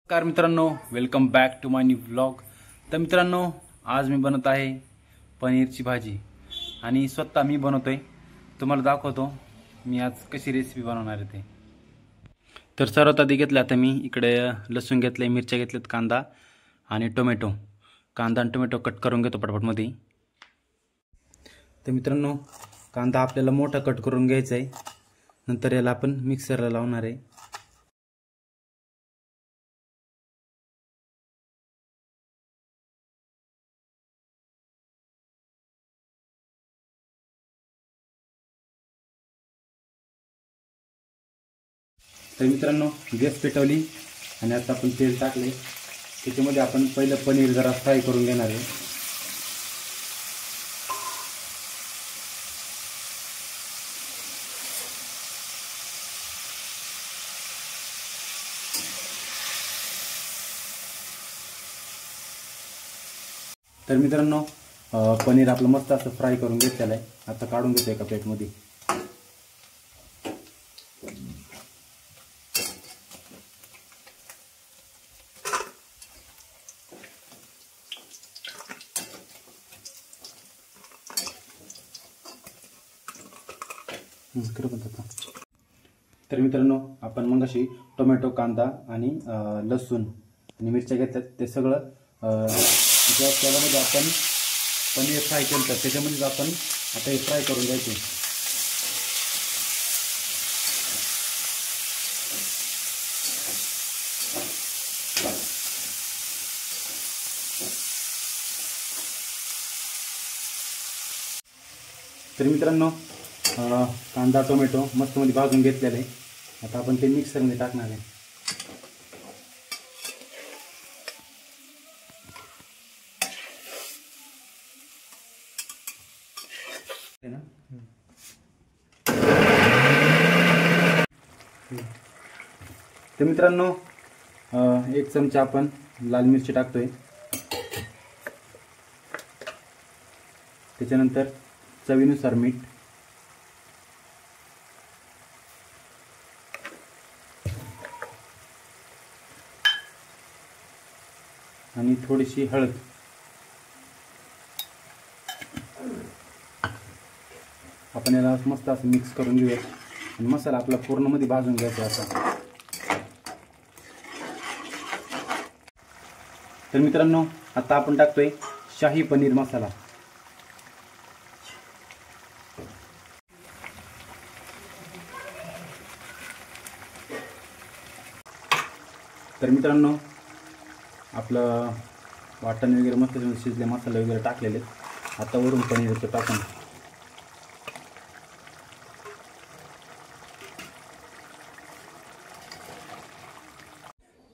नमस्कार मित्रांनो, welcome back to my new vlog. तर मित्रांनो, आज मी बनवत आहे पनीरची भाजी आणि स्वतः मी बनवतोय। तुम्हाला दाखवतो मी आज कशी रेसिपी बनवणार आहे ते। तर सर्वात आधी घेतलं आता मी इकडे लसूण घेतले, मिरच्या घेतल्यात, कांदा आणि टोमॅटो। कांदा आणि टोमॅटो कट करून घेतो पटपटमध्ये। तर मित्रांनो, कांदा आपल्याला मोठा कट करून घ्यायचा आहे, नंतर याला आपण मिक्सरला लावणार आहे। तर मित्रांनो, गॅस पेटवली आणि आता आपण तेल टाकले। त्याच्यामध्ये आपण पहिलं पनीर जरा फ्राय करून घेणार आहे। तर मित्रांनो, पनीर आपलं मस्त असं फ्राय करून घेतलेलं आहे। आता काढून घेतो एका प्लेटमध्ये। तर मित्रांनो, आपण मग अशी टोमॅटो, कांदा आणि लसूण आणि मिरच्या घेतल्यात, ते सगळं ज्या तेलामध्ये आपण पनीर फ्राय केलं तर त्याच्यामध्ये आपण आता हे फ्राय करून घ्यायचे। तर मित्रांनो, कांदा टोमॅटो मस्त मध्ये भाजून घेतलेले आहे। आता आपण ते मिक्सरमध्ये टाकणार आहे। तर मित्रांनो, एक चमचा आपण लाल मिरची टाकतोय, त्याच्यानंतर चवीनुसार मीठ, आणि थोडीशी हळद। आपण याला मस्त असं मिक्स करून घेऊया आणि मसाला आपला पूर्ण मध्ये भाजून घ्यायचा असा। तर मित्रांनो, आता आपण टाकतोय शाही पनीर मसाला। तर मित्रांनो, आपलं वाटण वगैरे मस्त शिजले, मसाले वगैरे टाकलेले। आता वरून पनीरचं टाकून।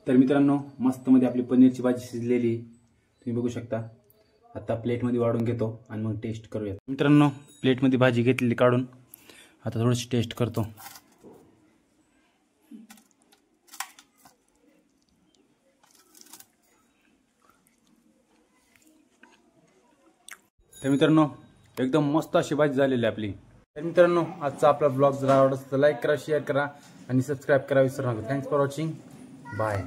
तर मित्रांनो, मस्त मध्ये आपली पनीरची भाजी शिजलेली तुम्ही बघू शकता। आता प्लेटमध्ये वाढून घेतो आणि मग टेस्ट करूया। मित्रांनो, प्लेटमध्ये भाजी घेतलेली काढून आता थोडीशी टेस्ट करतो। तर मित्रांनो, एकदम मस्त अशी भाजी झालेली आपली। तर मित्रांनो, आजचा आपला ब्लॉग जर आवडला तर लाईक करा, शेअर करा आणि सबस्क्राईब करा विसरू नका। Thanks for watching, bye.